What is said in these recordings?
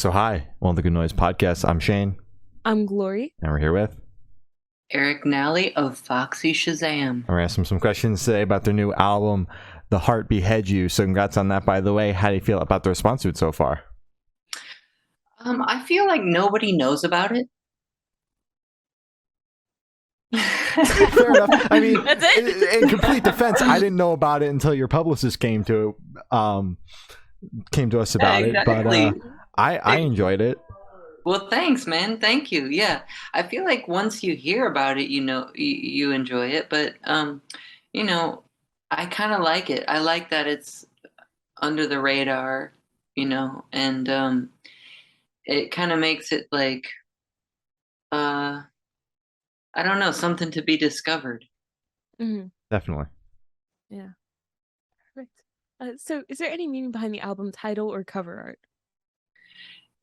So hi, well, the Good Noise Podcast. I'm Shane, I'm Glory. and we're here with. Eric Nally of Foxy Shazam. And we're asking some questions today about their new album, The Heart Behead You. So congrats on that, by the way. How do you feel about the response to it so far? I feel like nobody knows about it. Fair enough. I mean, That's it? in complete defense, I didn't know about it until your publicist came to us about Exactly. it. But I enjoyed it. Well, thanks, man. Thank you. Yeah, I feel like once you hear about it, you enjoy it. But you know, I kind of like it. I like that it's under the radar, and it kind of makes it like I don't know, something to be discovered. Mm-hmm. Definitely. Yeah. Perfect. So is there any meaning behind the album title or cover art?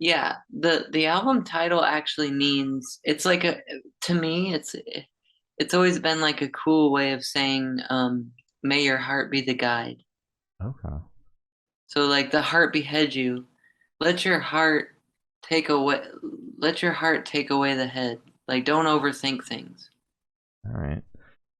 Yeah, the album title actually means it's like to me it's always been like a cool way of saying may your heart be the guide. Okay. So like the heart behead you. Let your heart take away let your heart take away the head. Like don't overthink things. All right.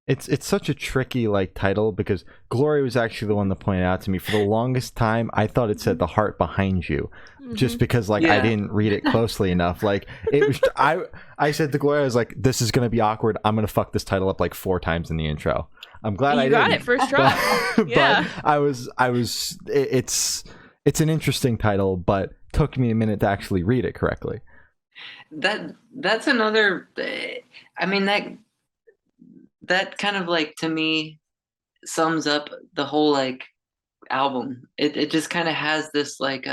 It's such a tricky title because Glory was actually the one that pointed out to me. For the longest time, I thought it said "The Heart Behind You," just because I Yeah. didn't read it closely enough. It was I said to Glory, I was like, "This is gonna be awkward. I'm gonna fuck this title up 4 times in the intro." I'm glad You I got didn't. it first try. Yeah. But I was it's an interesting title, but took me a minute to actually read it correctly. That's another I mean that kind of to me sums up the whole album. It just kind of has this like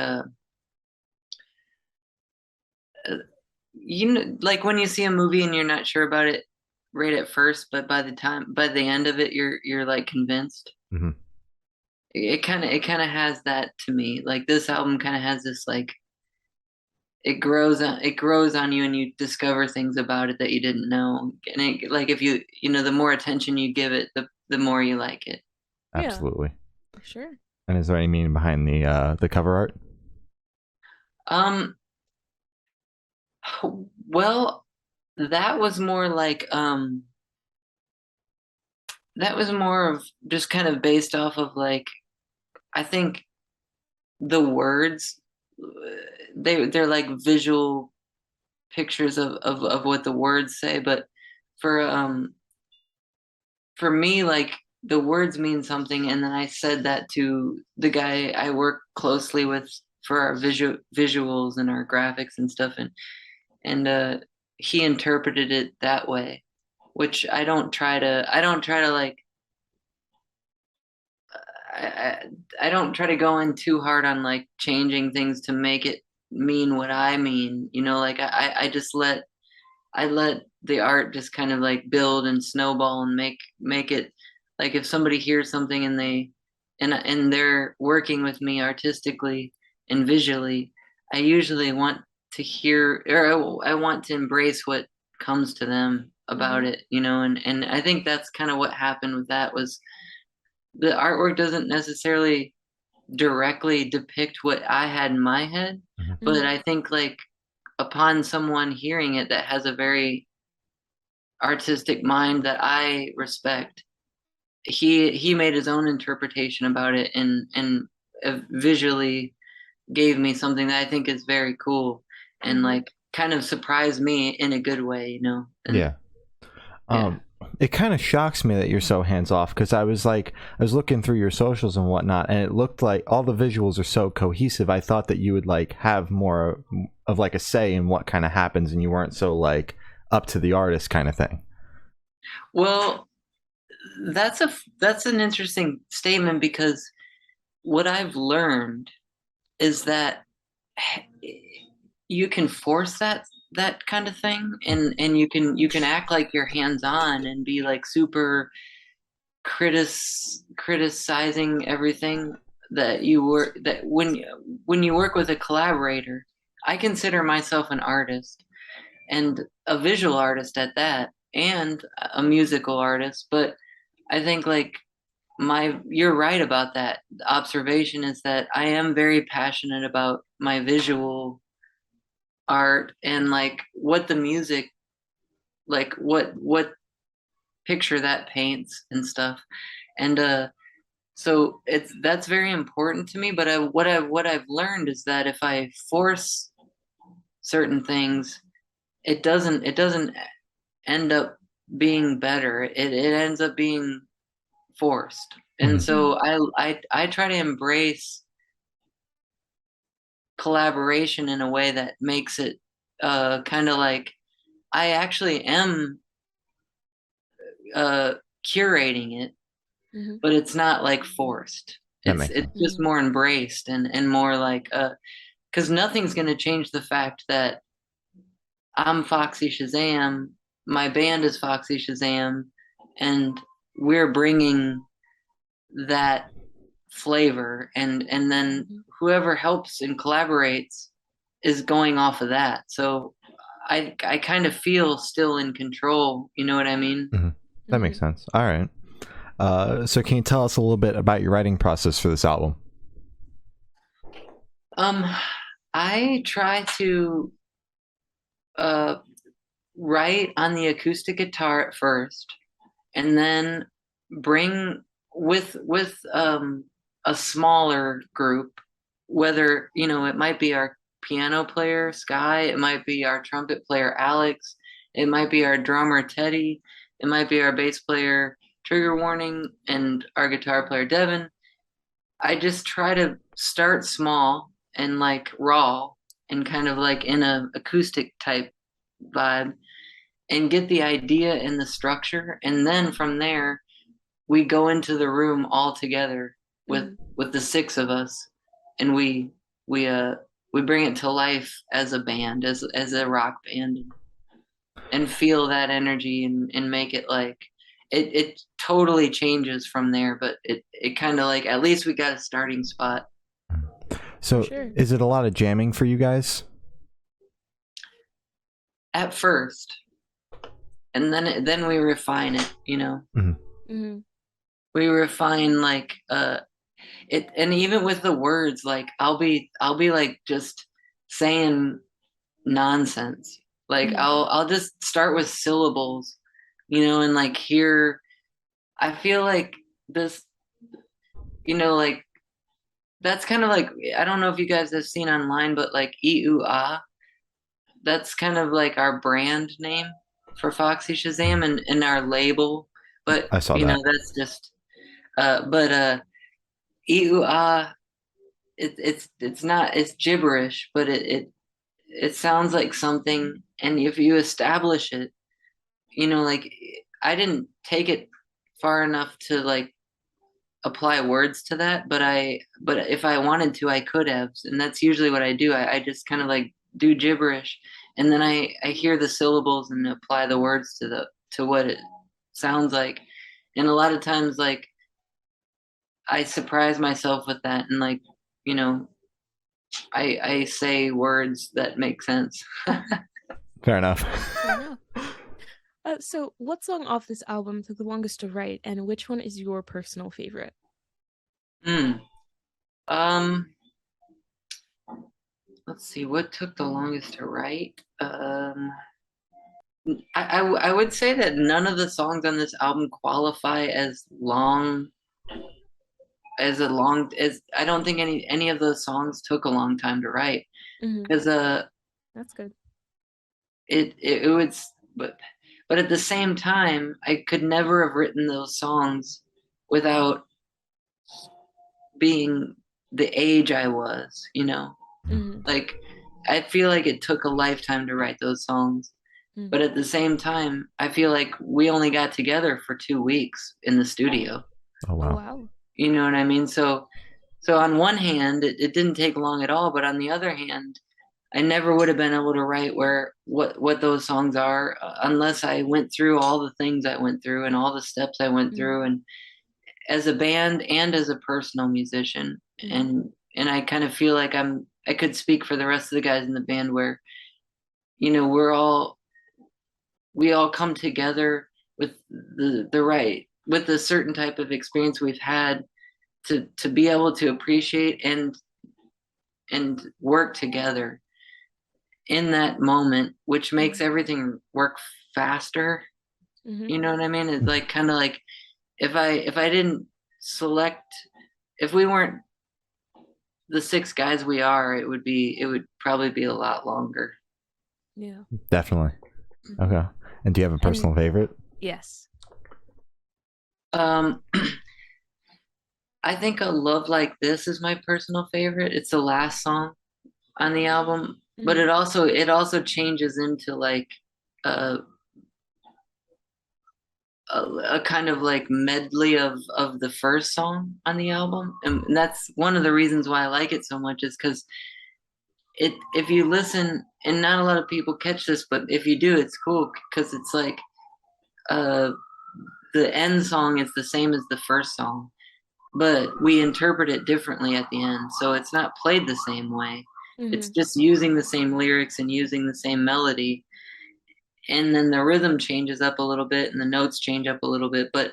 when you see a movie and you're not sure about it right at first, but by the end of it you're like convinced. Mm-hmm. It kind of has that to me. Like this album kind of has this it grows on you and you discover things about it that you didn't know. And if the more attention you give it, the more you like it. Yeah. Absolutely. Sure. And is there any meaning behind the cover art? Well, that was more that was more of just kind of based off of I think the words they're like visual pictures of what the words say, but for for me the words mean something, and then I said that to the guy I work closely with for our visuals and our graphics and stuff, and he interpreted it that way, which I don't try to I, I don't try to go in too hard on changing things to make it mean what I mean. I just let the art just kind of build and snowball and make it if somebody hears something and they're working with me artistically and visually, I usually want to hear, or I want to embrace what comes to them about it, and I think that's kind of what happened with that. Was the artwork doesn't necessarily directly depict what I had in my head, but I think upon someone hearing it that has a very artistic mind that I respect, he made his own interpretation about it and visually gave me something that I think is very cool and kind of surprised me in a good way. And, Yeah. yeah. It kind of shocks me that you're so hands off because I was looking through your socials and whatnot, and it looked like all the visuals are so cohesive. I thought that you would have more of a say in what kind of happens, and you weren't so up to the artist kind of thing. Well, that's an interesting statement, because what I've learned is that you can force that kind of thing, and you can act like you're hands on and be super criticizing everything that when you work with a collaborator. I consider myself an artist, and a visual artist at that, and a musical artist, but I think you're right about that. The observation is that I am very passionate about my visual art and like what the music, like what picture that paints and stuff. And so that's very important to me. But what I've learned is that if I force certain things, it doesn't end up being better. It ends up being forced. And Mhm. so I try to embrace collaboration in a way that makes it kind of like I actually am curating it, Mm-hmm. but it's not like forced. That It's makes it's sense. just more embraced and more like because nothing's going to change the fact that I'm Foxy Shazam, my band is Foxy Shazam, and we're bringing that flavor, and then Mm-hmm. whoever helps and collaborates is going off of that. So I kind of feel still in control. You know what I mean? Hmm. That makes sense. All right. So can you tell us a little bit about your writing process for this album? Um, I try to uh write on the acoustic guitar at first, and then bring with a smaller group, whether it might be our piano player Sky, it might be our trumpet player Alex, it might be our drummer Teddy, it might be our bass player Trigger Warning, and our guitar player Devin. I just try to start small and like raw and kind of like in a acoustic type vibe and get the idea and the structure, and then from there we go into the room all together with Mm-hmm. with the six of us, and we uh we bring it to life as a band, as a rock band, and feel that energy and make it like it totally changes from there, but it kind of like at least we got a starting spot. So Sure. is it a lot of jamming for you guys? At first, and then we refine it. Mm-hmm. We refine like it, and even with the words, like I'll be like just saying nonsense, like Mm-hmm. I'll just start with syllables, and like here I feel like this, like that's kind of like, I don't know if you guys have seen online, but like ah, that's kind of like our brand name for Foxy Shazam, and our label. But I saw that. that's just but ah, it's not, it's gibberish, but it sounds like something. And if you establish it, like I didn't take it far enough to like apply words to that, but if I wanted to, I could have. And that's usually what I do. I just kind of like do gibberish, and then I hear the syllables and apply the words to what it sounds like. And a lot of times, like, I surprise myself with that, and like, you know I say words that make sense. Fair enough. Fair enough. So what song off this album took the longest to write, and which one is your personal favorite? Hmm. Um, let's see, what took the longest to write? I would say that none of the songs on this album qualify as long, as I don't think any of those songs took a long time to write, Mm-hmm. because That's good. it would, but at the same time I could never have written those songs without being the age I was. Mm-hmm. Like, I feel like it took a lifetime to write those songs. Mm-hmm. But at the same time, I feel like we only got together for 2 weeks in the studio. Oh Oh wow. wow. You know what I mean? So on one hand, it didn't take long at all, but on the other hand, I never would have been able to write what those songs are, unless I went through all the things I went through and all the steps I went Mm-hmm. through, and as a band and as a personal musician. Mm-hmm. And I kind of feel like I could speak for the rest of the guys in the band, where we all come together with the right, with a certain type of experience we've had, to be able to appreciate and work together. in that moment, which makes everything work faster. Mm-hmm. You know what I mean? It's like kind of like if I didn't select, if we weren't the six guys we are, it would probably be a lot longer. Yeah. Definitely. Okay. And do you have a personal favorite? Yes. Um, I think A Love Like This is my personal favorite. It's the last song on the album, but it also changes into like a a kind of like medley of the first song on the album, and that's one of the reasons why I like it so much is because it if you listen, and not a lot of people catch this, but if you do, it's cool because it's like uh the end song is the same as the first song, but we interpret it differently at the end, so it's not played the same way. It's just using the same lyrics and using the same melody, and then the rhythm changes up a little bit and the notes change up a little bit, but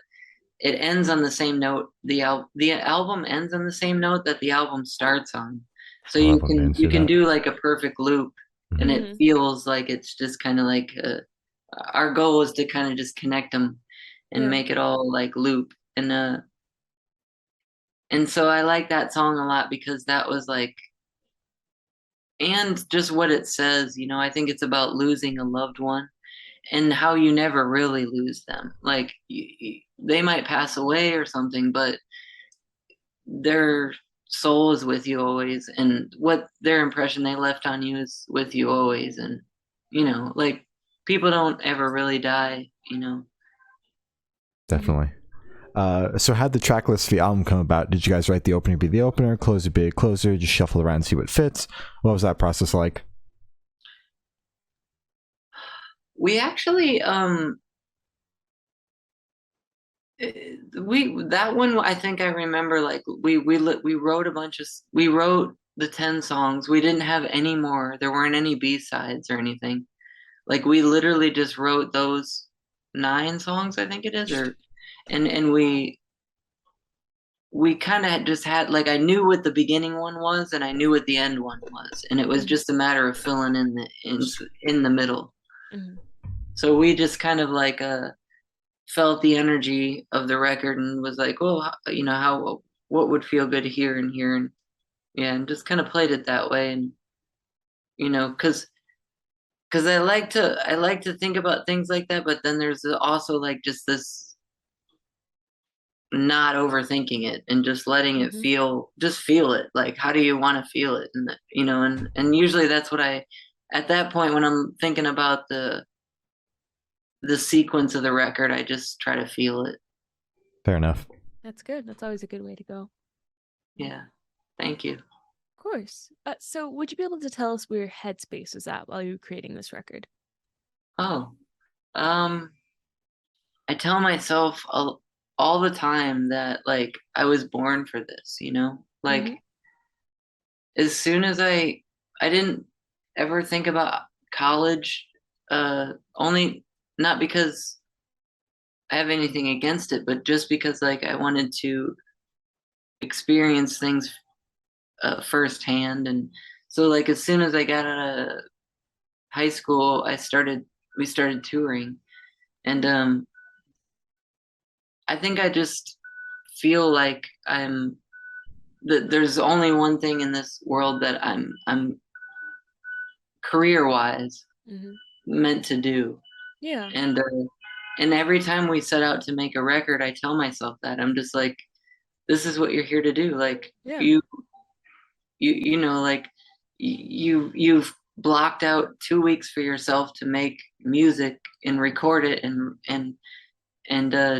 it ends on the same note. The album ends on the same note that the album starts on. So I love when bands you do can that. do like a perfect loop, and it feels like it's just kind of like our goal is to kind of just connect them and make it all like loop, and so I like that song a lot because that was like, and just what it says, I think it's about losing a loved one and how you never really lose them. Like they might pass away or something, but their soul is with you always, and what their impression they left on you is with you always. And like people don't ever really die. Definitely. So how'd the track list for the album come about? Did you guys write the opener be the opener, closer be a closer, just shuffle around and see what fits? What was that process like? We actually we that one, I think I remember, like we wrote we wrote the 10 songs. We didn't have any more. There weren't any B-sides or anything. Like we literally just wrote those 9 songs, I think it is, and we kind of just had, like, I knew what the beginning one was and I knew what the end one was, and it was just a matter of filling in the middle. So we just kind of like felt the energy of the record and was like, well, what would feel good here and here, and yeah, and just kind of played it that way. And because I like to think about things like that, but then there's also like just this not overthinking it and just letting it just feel it. Like, how do you want to feel it? And and usually that's what at that point when I'm thinking about the sequence of the record, I just try to feel it. Fair enough. That's good. That's always a good way to go. Yeah. Thank you. Of course. So would you be able to tell us where Headspace was at while you were creating this record? Oh, I tell myself all the time that, like, I was born for this, like as soon as I didn't ever think about college, only not because I have anything against it, but just because, like, I wanted to experience things firsthand. And so, like, as soon as I got out of high school, we started touring, and I think I just feel like there's only one thing in this world that I'm career wise meant to do. Yeah. And every time we set out to make a record, I tell myself that. I'm just like, this is what you're here to do. Like, like you've blocked out 2 weeks for yourself to make music and record it and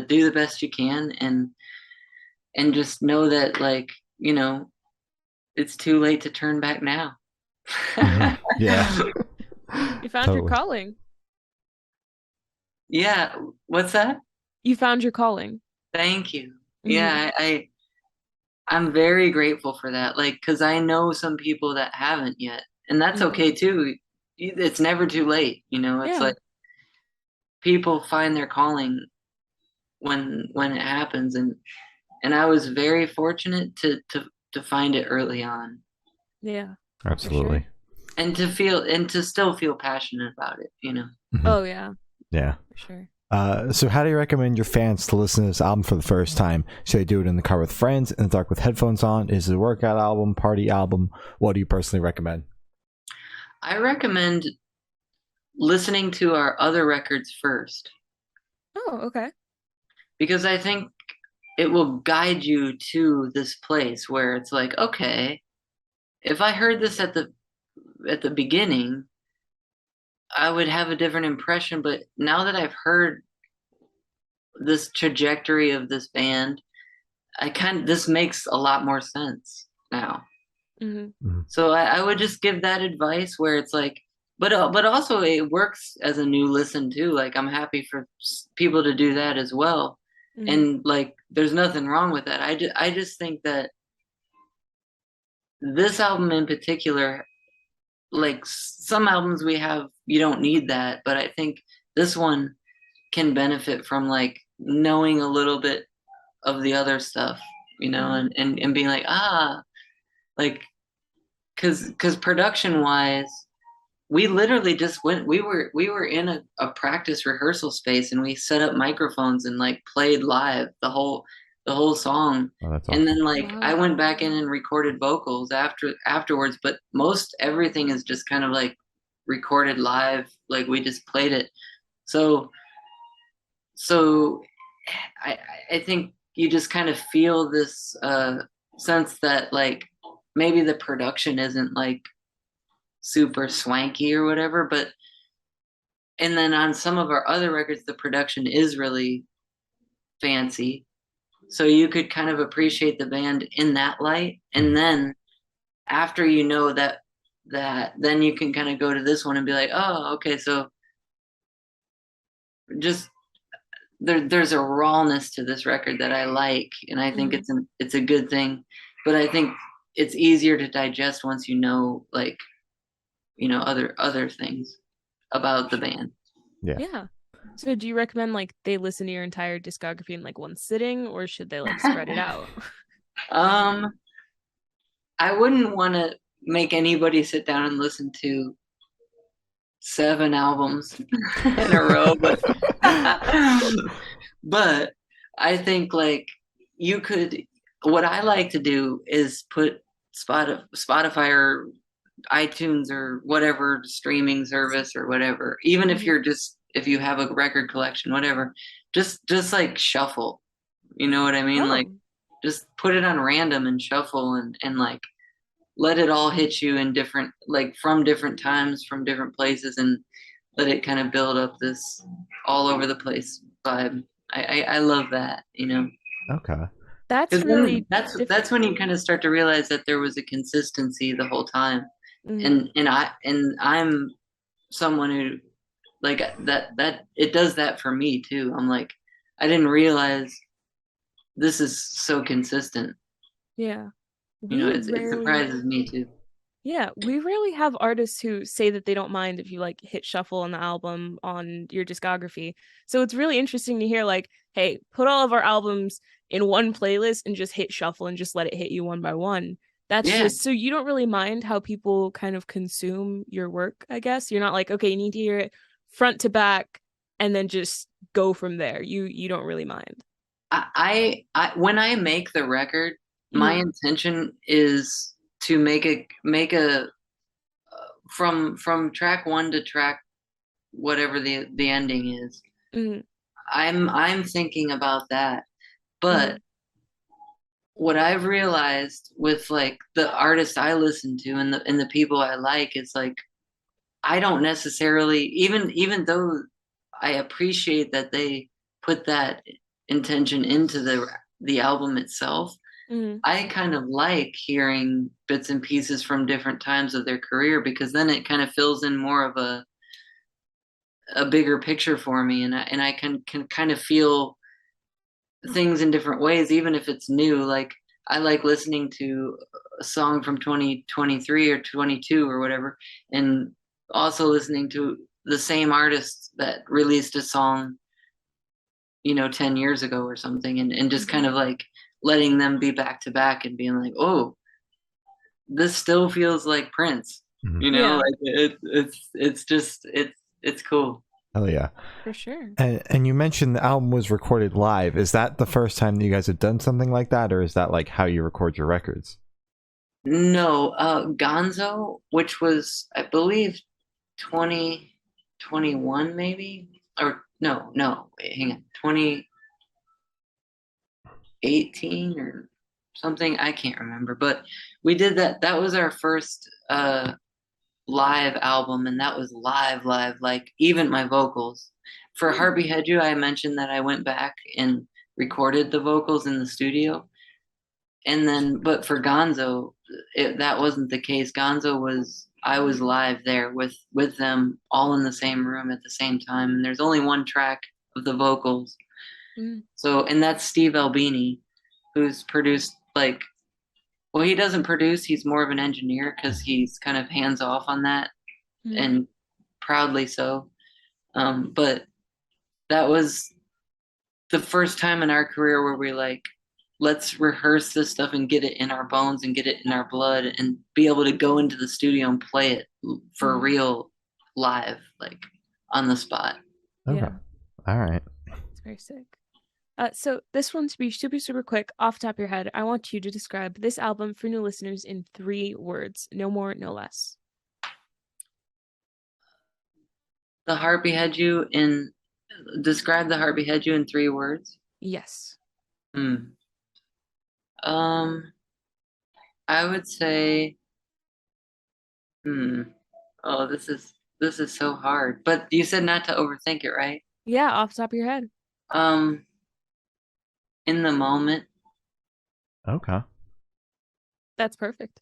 do the best you can, and just know that, like, it's too late to turn back now. Yeah. You found your calling. Yeah. What's that? You found your calling. Thank you. Yeah, I'm very grateful for that. Like, because I know some people that haven't yet, and that's okay too. It's never too late. It's like people find their calling when it happens, and I was very fortunate to find it early on. Yeah, absolutely. and to feel and to still feel passionate about it, you know. Mhm. Oh yeah, Yeah. for sure. So how do you recommend your fans to listen to this album for the first time? Should they do it in the car with friends, in the dark with headphones on? Is it a workout album, party album? What do you personally recommend? I recommend listening to our other records first Oh, okay. because I think it will guide you to this place where it's like, okay, if I heard this at the beginning, I would have a different impression, but now that I've heard this trajectory of this band, this makes a lot more sense now. Hmm. Mhm. So I would just give that advice where it's like, but also it works as a new listen too. Like I'm happy for people to do that as well, Hmm. and like there's nothing wrong with that. I just think that this album in particular, like some albums we have, you don't need that, but I think this one can benefit from like knowing a little bit of the other stuff, you know, Hmm. and being like, like because production wise, we literally just went we were in a practice rehearsal space and we set up microphones and like played live the whole song. Oh, that's And awesome. then like I Wow. went back in and recorded vocals afterwards, but most everything is just kind of like recorded live, like we just played it. So so I I think you just kind of feel this sense that like maybe the production isn't like super swanky or whatever, but and then on some of our other records the production is really fancy. So you could kind of appreciate the band in that light. And Mhm. then after you know that then you can kind of go to this one and be like, "Oh, okay, so just there's a rawness to this record that I like, and I think Hmm. it's a good thing." But I think it's easier to digest once you know like, you know, other things about the band. Yeah. Yeah. So do you recommend like they listen to your entire discography in like one sitting, or should they like spread it out? um I wouldn't want to make anybody sit down and listen to 7 albums in a row, but but I think like you could. What I like to do is put Spotify or iTunes or whatever streaming service or whatever. Even if Hmm. you're just if you have a record collection, whatever, just like shuffle. You know what I mean? Like Oh, just put it on random and shuffle and like let it all hit you in different like from different times from different places and let it kind of build up this all over the place vibe. I love that, you know, Okay. that's because then really different. that's when you kind of start to realize that there was a consistency the whole time. Hmm. And I'm someone who like that it does that for me too. I'm like I didn't realize this is so consistent. Yeah. You know, We it rarely surprises me too. Yeah, we rarely have artists who say that they don't mind if you like hit shuffle on the album on your discography. So it's really interesting to hear like, hey, put all of our albums in one playlist and just hit shuffle and just let it hit you one by one. That's Yeah, just so you don't really mind how people kind of consume your work, I guess. You're not like, okay, you need to hear it front to back and then just go from there. You don't really mind. I when I make the record, my Hmm. intention is to make a from track one to track whatever the ending is. Hmm. I'm thinking about that. Hmm. But what I've realized with like the artists I listen to and the people I like is like I don't necessarily even though I appreciate that they put that intention into the album itself. Hmm. I kind of like hearing bits and pieces from different times of their career because then it kind of fills in more of a bigger picture for me and I can kind of feel things in different ways even if it's new. Like I like listening to a song from 2023 or 22 or whatever and also listening to the same artist that released a song, you know, 10 years ago or something and just Hmm. kind of like letting them be back to back and being like, "Oh, this still feels like Prince." Mhm. You know, Yeah, like it's just it's cool. Hell yeah. for sure. And you mentioned the album was recorded live. Is that the first time that you guys have done something like that, or is that like how you record your records? No, Gonzo, which was I believe 2021 maybe, or no, wait, hang on, 2018 or something. I can't remember, but we did that. That was our first live album, and that was live, like even my vocals. For Hmm. Heart Behead You, I mentioned that I went back and recorded the vocals in the studio. And then, but for Gonzo, that wasn't the case. Gonzo was I was live there with them all in the same room at the same time, and there's only one track of the vocals. Mm-hmm. So, and that's Steve Albini, who's produced like, well, he doesn't produce. He's more of an engineer because he's kind of hands off on that, and proudly so. But that was the first time in our career where we like, let's rehearse this stuff and get it in our bones and get it in our blood and be able to go into the studio and play it for real live, like on the spot. Okay. Yeah, All right. it's very sick. So this one to be super, super quick, off the top of your head, I want you to describe this album for new listeners in 3 words. No more, no less. The Heart Behead You in Describe the Heart Behead You in 3 words. Yes. Hmm. Um, I would say, hmm. Oh, this is so hard. But you said not to overthink it, right? Yeah, off the top of your head. Um, in the moment. Okay. That's perfect.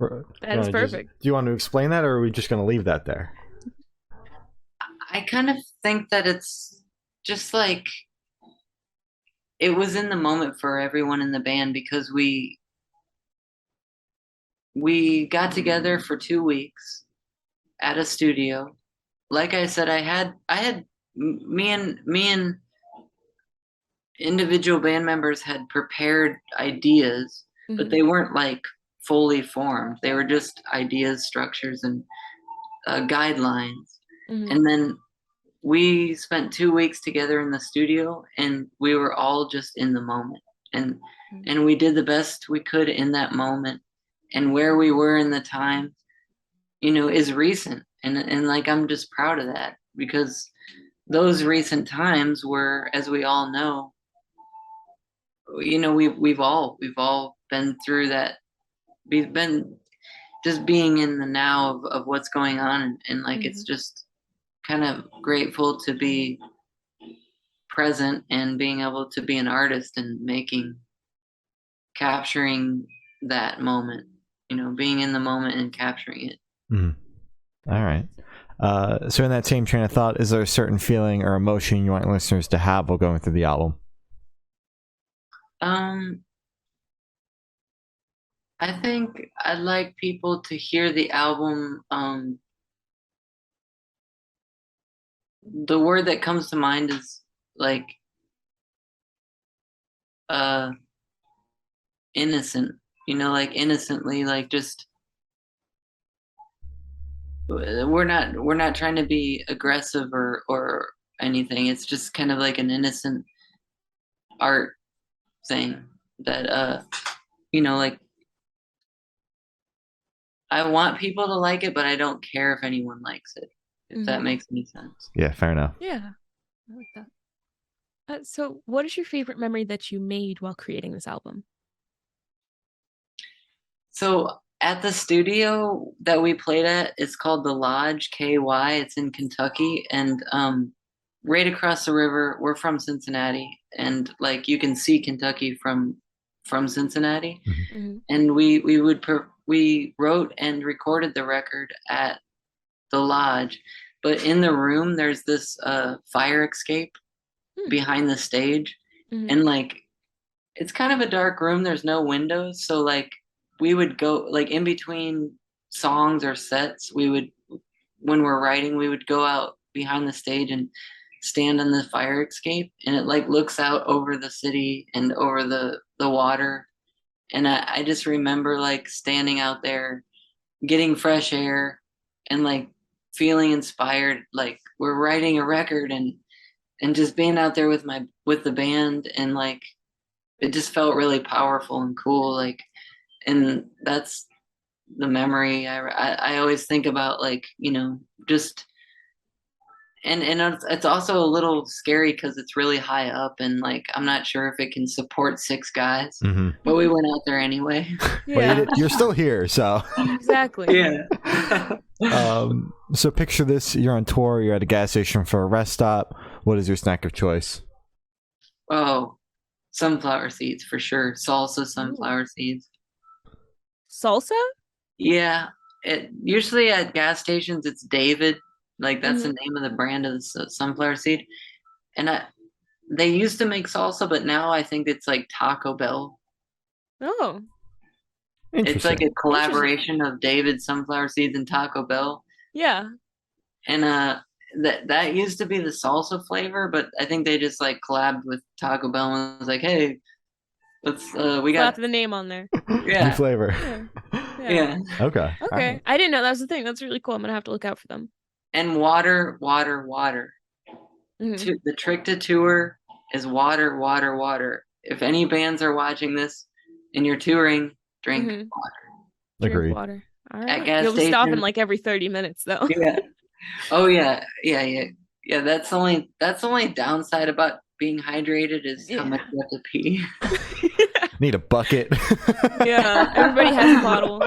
Do That is perfect. you want to explain that, or are we just going to leave that there? I kind of think that it's just like it was in the moment for everyone in the band because we got together for 2 weeks at a studio. Like I said, I had me and individual band members had prepared ideas, but they weren't like fully formed. They were just ideas, structures, and guidelines. And then we spent 2 weeks together in the studio, and we were all just in the moment, and we did the best we could in that moment. And where we were in the time, is recent, and like I'm just proud of that because those recent times were, as we all know, we've all been through that. We've been just being in the now of what's going on, and like it's just kind of grateful to be present and being able to be an artist and capturing that moment, being in the moment and capturing it. All right. So in that same train of thought, is there a certain feeling or emotion you want listeners to have while going through the album? I think I'd like people to hear the album. The word that comes to mind is like innocent, like innocently, like just we're not trying to be aggressive or anything. It's just kind of like an innocent art thing that like I want people to like it, but I don't care if anyone likes it, if that makes any sense. Yeah, fair enough. Yeah, I like that. So what is your favorite memory that you made while creating this album? So at the studio that we played at, it's called the Lodge, KY. It's in Kentucky, and right across the river. We're from Cincinnati, and like you can see Kentucky from Cincinnati. And we wrote and recorded the record at the Lodge, but in the room there's this fire escape behind the stage, and like it's kind of a dark room. There's no windows, so like we would go like in between songs or sets, when we're writing, we would go out behind the stage and stand on the fire escape, and it like looks out over the city and over the water. And I just remember like standing out there getting fresh air and like feeling inspired. Like we're writing a record and just being out there with the band, and like it just felt really powerful and cool. Like, and that's the memory I always think about, like, just and it's also a little scary because it's really high up, and like I'm not sure if it can support 6 guys, but we went out there anyway. Yeah. Well, you're still here, so Exactly. Yeah. So picture this: you're on tour, you're at a gas station for a rest stop. What is your snack of choice? Oh, sunflower seeds for sure. Salsa sunflower seeds. Salsa? Yeah. It usually at gas stations it's David. Like that's the name of the brand of the sunflower seed. And they used to make salsa, but now I think it's like Taco Bell. Oh. It's like a collaboration of David sunflower seeds and Taco Bell. Yeah. And that used to be the salsa flavor, but I think they just like collabed with Taco Bell and was like, hey, let's we got the name on there. Yeah. New flavor. Yeah. Okay. Right. I didn't know that was the thing. That's really cool. I'm gonna have to look out for them. And water. The trick to tour is water, water, water. If any bands are watching this and you're touring, drink water. Agreed. Drink water. All right. At gas You'll be station, stopping like every 30 minutes though. Yeah. Oh yeah. Yeah. That's the only downside about being hydrated is how much you have to pee. Need a bucket. Yeah, everybody has a bottle.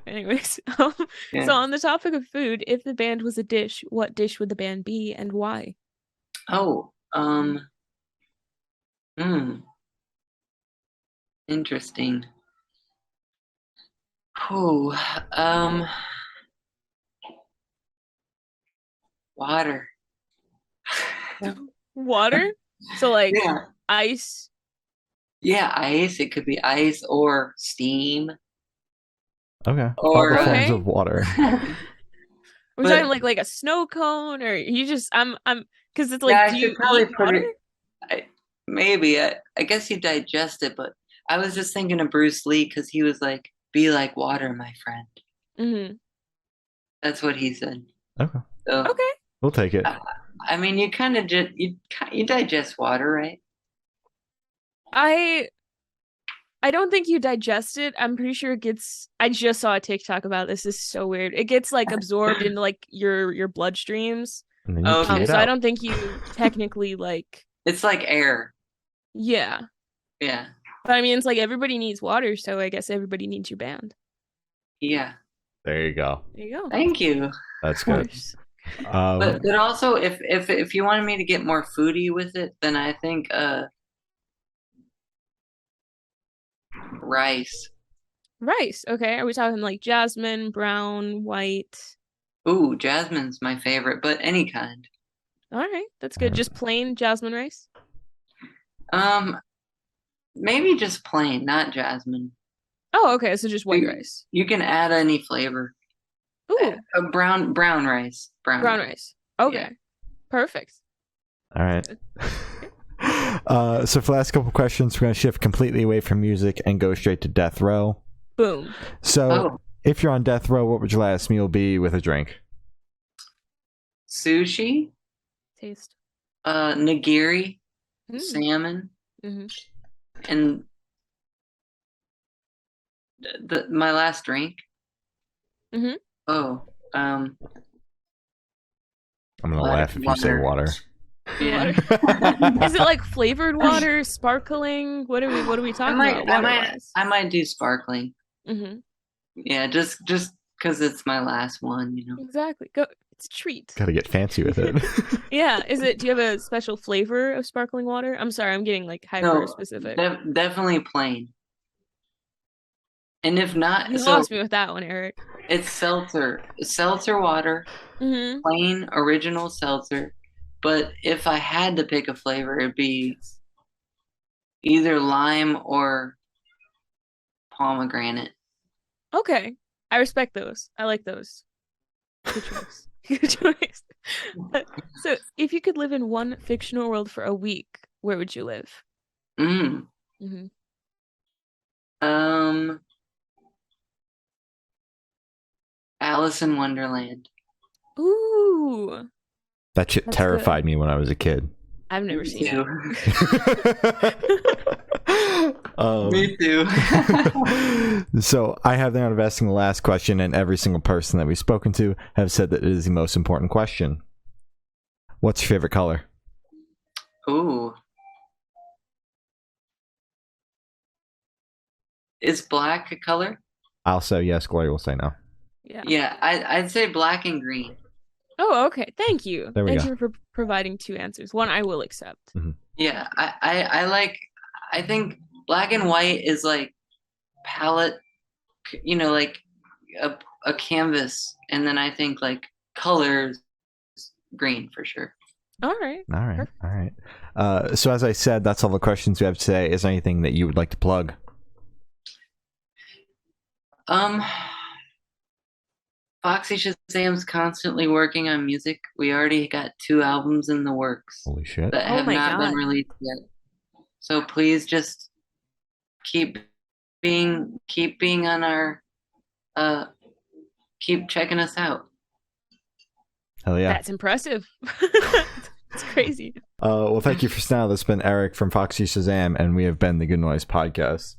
Anyways, so on the topic of food, if the band was a dish, what dish would the band be and why? Oh, interesting. Oh, water. Water? So like ice? Yeah, ice. It could be ice or steam. Okay. Or all the forms of water. We're talking like a snow cone, or you just I'm because it's like do you probably eat water? Maybe I guess you digest it, but I was just thinking of Bruce Lee because he was like, "Be like water, my friend." Mm-hmm. That's what he said. Okay. So, okay. We'll take it. I mean, you kind of just you digest water, right? I don't think you digest it. I'm pretty sure it gets. I just saw a TikTok about this. This is so weird. It gets like absorbed into like your bloodstreams. And then you pee it so out. I don't think you technically like. It's like air. Yeah. Yeah. But I mean, it's like everybody needs water, so I guess everybody needs your band. Yeah. There you go. There you go. Thank you. That's good. But also, if you wanted me to get more foodie with it, then I think rice. Rice. Okay. Are we talking like jasmine, brown, white? Ooh, jasmine's my favorite, but any kind. All right, that's good. Just plain jasmine rice. Maybe just plain, not jasmine. Oh, okay. So just white rice. You can add any flavor. Ooh, brown rice. Brown rice. Okay, yeah. Perfect. All right. So for the last couple questions, we're going to shift completely away from music and go straight to death row. Boom. So if you're on death row, what would your last meal be with a drink? Sushi. Taste. Nigiri. Salmon. And my last drink. Oh. I'm gonna laugh if you say water. Yeah. Is it like flavored water, sparkling? What are we talking about? I might do sparkling. Yeah, just because it's my last one, you know. Exactly. Go. It's a treat. Gotta get fancy with it. Yeah. Do you have a special flavor of sparkling water? I'm sorry, I'm getting like hyper specific. Definitely plain. And if not, you lost me with that one, Eric. It's seltzer water, plain original seltzer. But if I had to pick a flavor, it'd be either lime or pomegranate. Okay, I respect those. I like those. Good choice. Good choice. So, if you could live in one fictional world for a week, where would you live? Alice in Wonderland. Ooh, That shit That's terrified me when I was a kid. I've never Me seen too. it. Me too. So I have the honor of asking the last question, and every single person that we've spoken to have said that it is the most important question. What's your favorite color? Ooh. Is black a color? I'll say yes. Gloria will say no. Yeah. Yeah, I'd say black and green. Oh, okay. Thank you. There we Thank go. you for providing two answers. One I will accept. Yeah, I like, I think black and white is like palette, like a canvas. And then I think like colors, green for sure. All right. All right. Perfect. All right. So as I said, that's all the questions we have today. Is there anything that you would like to plug? Foxy Shazam's constantly working on music. We already got 2 albums in the works Holy shit. that Oh have my not been God. released yet. So please just keep being on our keep checking us out. Hell yeah. That's impressive. It's crazy. Well, thank you for now. This has been Eric from Foxy Shazam, and we have been the Good Noise Podcast.